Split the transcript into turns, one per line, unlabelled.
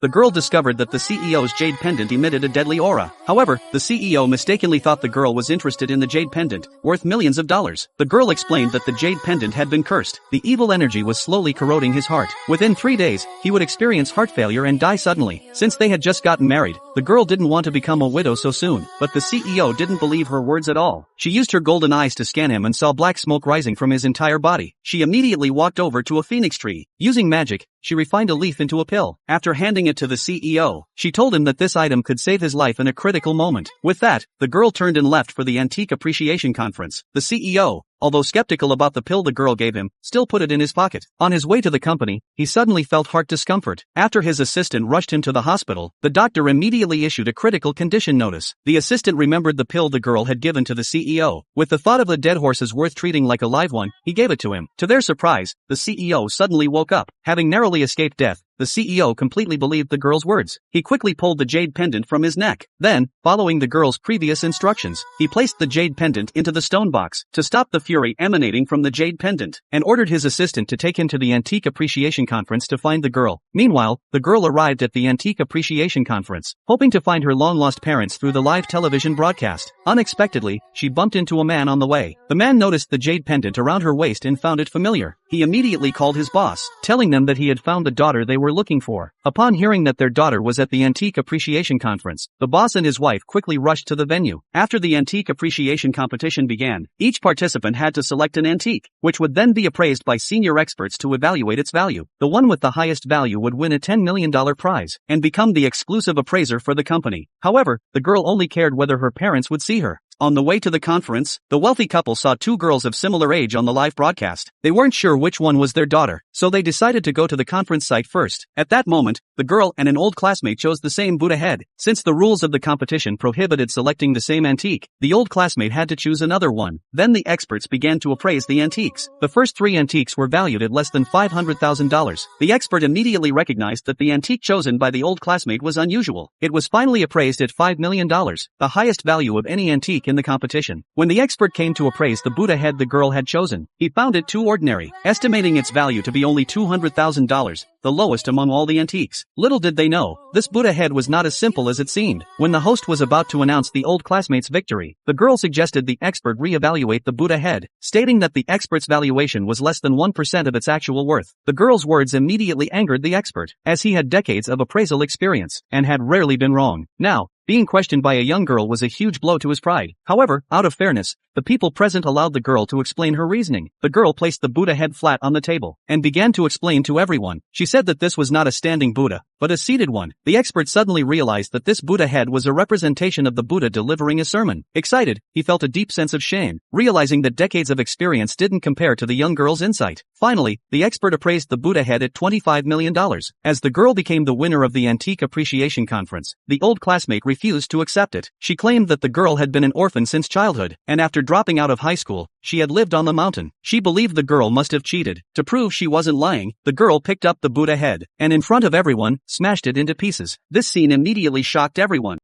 the girl discovered that the CEO's jade pendant emitted a deadly aura. However, the CEO mistakenly thought the girl was interested in the jade pendant, worth millions of dollars. The girl explained that the jade pendant had been cursed. The evil energy was slowly corroding his heart. Within 3 days, he would experience heart failure and die suddenly. Since they had just gotten married, the girl didn't want to become a widow so soon, but the CEO didn't believe her words at all. She used her golden eyes to scan him and saw black smoke rising from his entire body. She immediately walked over to a phoenix tree. Using magic, she refined a leaf into a pill. After handing it to the CEO, she told him that this item could save his life in a critical moment. With that, the girl turned and left for the Antique Appreciation Conference. The CEO, although skeptical about the pill the girl gave him, still put it in his pocket. On his way to the company, he suddenly felt heart discomfort. After his assistant rushed him to the hospital, the doctor immediately issued a critical condition notice. The assistant remembered the pill the girl had given to the CEO. With the thought of the dead horses worth treating like a live one, he gave it to him. To their surprise, the CEO suddenly woke up. Having narrowly escaped death, the CEO completely believed the girl's words. He quickly pulled the jade pendant from his neck. Then, following the girl's previous instructions, he placed the jade pendant into the stone box to stop the fury emanating from the jade pendant, and ordered his assistant to take him to the Antique Appreciation Conference to find the girl. Meanwhile, the girl arrived at the Antique Appreciation Conference, hoping to find her long-lost parents through the live television broadcast. Unexpectedly, she bumped into a man on the way. The man noticed the jade pendant around her waist and found it familiar. He immediately called his boss, telling them that he had found the daughter they were looking for. Upon hearing that their daughter was at the Antique Appreciation Conference, the boss and his wife quickly rushed to the venue. After the Antique Appreciation competition began, each participant had to select an antique, which would then be appraised by senior experts to evaluate its value. The one with the highest value would win a $10 million prize, and become the exclusive appraiser for the company. However, the girl only cared whether her parents would see her. On the way to the conference, the wealthy couple saw two girls of similar age on the live broadcast. They weren't sure which one was their daughter, so they decided to go to the conference site first. At that moment, the girl and an old classmate chose the same Buddha head. Since the rules of the competition prohibited selecting the same antique, the old classmate had to choose another one. Then the experts began to appraise the antiques. The first 3 antiques were valued at less than $500,000. The expert immediately recognized that the antique chosen by the old classmate was unusual. It was finally appraised at $5 million, the highest value of any antique in the competition. When the expert came to appraise the Buddha head the girl had chosen, he found it too ordinary, estimating its value to be only $200,000, the lowest among all the antiques. Little did they know, this Buddha head was not as simple as it seemed. When the host was about to announce the old classmate's victory, the girl suggested the expert re-evaluate the Buddha head, stating that the expert's valuation was less than 1% of its actual worth. The girl's words immediately angered the expert, as he had decades of appraisal experience, and had rarely been wrong. Now, being questioned by a young girl was a huge blow to his pride. However, out of fairness, the people present allowed the girl to explain her reasoning. The girl placed the Buddha head flat on the table, and began to explain to everyone. She said that this was not a standing Buddha, but a seated one. The expert suddenly realized that this Buddha head was a representation of the Buddha delivering a sermon. Excited, he felt a deep sense of shame, realizing that decades of experience didn't compare to the young girl's insight. Finally, the expert appraised the Buddha head at $25 million. As the girl became the winner of the Antique Appreciation Conference, the old classmate refused to accept it. She claimed that the girl had been an orphan since childhood, and after dropping out of high school, she had lived on the mountain. She believed the girl must have cheated. To prove she wasn't lying, the girl picked up the Buddha head, and in front of everyone, smashed it into pieces. This scene immediately shocked everyone.